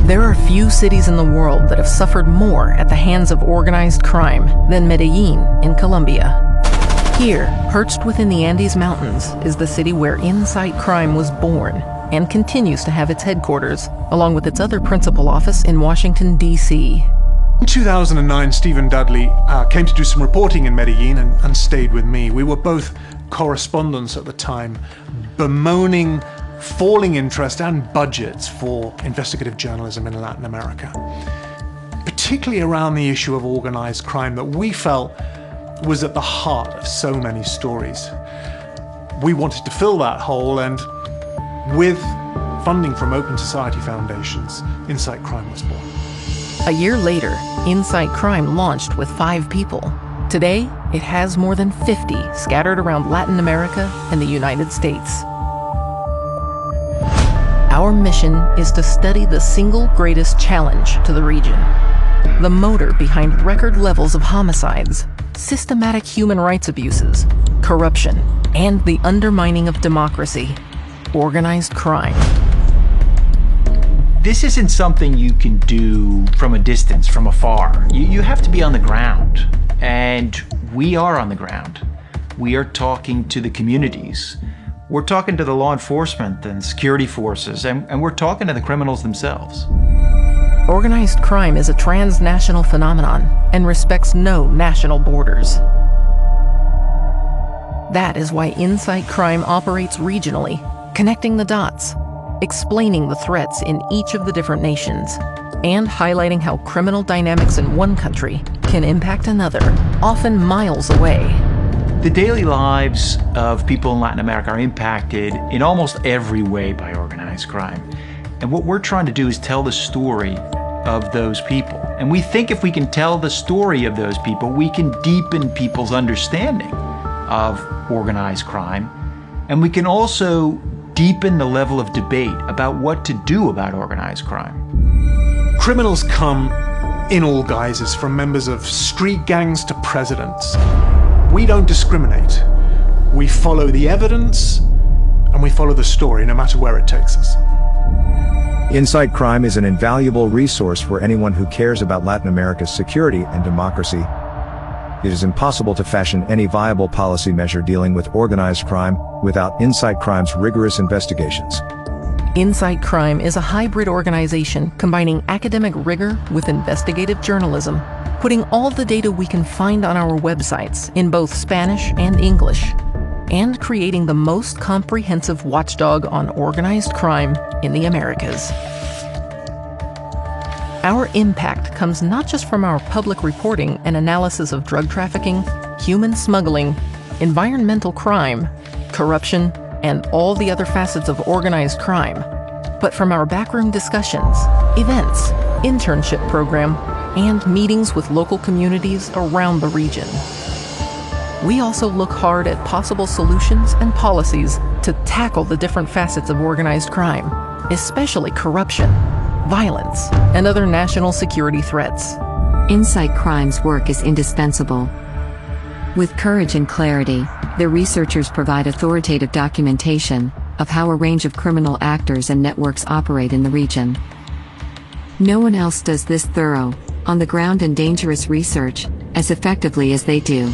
There are few cities in the world that have suffered more at the hands of organized crime than Medellin in Colombia. Here, perched within the Andes Mountains, is the city where Insight Crime was born and continues to have its headquarters, along with its other principal office in Washington, D.C. In 2009, Stephen Dudley came to do some reporting in Medellin and stayed with me. We were both correspondents at the time, bemoaning falling interest and budgets for investigative journalism in Latin America, particularly around the issue of organized crime that we felt was at the heart of so many stories. We wanted to fill that hole, and with funding from Open Society Foundations, Insight Crime was born. A year later, Insight Crime launched with 5 people. Today, it has more than 50 scattered around Latin America and the United States. Our mission is to study the single greatest challenge to the region: the motor behind record levels of homicides, systematic human rights abuses, corruption, and the undermining of democracy: organized crime. This isn't something you can do from a distance, from afar. You have to be on the ground, and we are on the ground. We are talking to the communities. We're talking to the law enforcement and security forces, and we're talking to the criminals themselves. Organized crime is a transnational phenomenon and respects no national borders. That is why Insight Crime operates regionally, connecting the dots, explaining the threats in each of the different nations, and highlighting how criminal dynamics in one country can impact another, often miles away. The daily lives of people in Latin America are impacted in almost every way by organized crime. And what we're trying to do is tell the story of those people. And we think if we can tell the story of those people, we can deepen people's understanding of organized crime. And we can also deepen the level of debate about what to do about organized crime. Criminals come in all guises, from members of street gangs to presidents. We don't discriminate. We follow the evidence and we follow the story, no matter where it takes us. Insight Crime is an invaluable resource for anyone who cares about Latin America's security and democracy. It is impossible to fashion any viable policy measure dealing with organized crime without Insight Crime's rigorous investigations. Insight Crime is a hybrid organization combining academic rigor with investigative journalism, putting all the data we can find on our websites in both Spanish and English, and creating the most comprehensive watchdog on organized crime in the Americas. Our impact comes not just from our public reporting and analysis of drug trafficking, human smuggling, environmental crime, corruption, and all the other facets of organized crime, but from our backroom discussions, events, internship program, and meetings with local communities around the region. We also look hard at possible solutions and policies to tackle the different facets of organized crime, especially corruption, violence, and other national security threats. Insight Crime's work is indispensable. With courage and clarity, the researchers provide authoritative documentation of how a range of criminal actors and networks operate in the region. No one else does this thorough, on-the-ground and dangerous research as effectively as they do.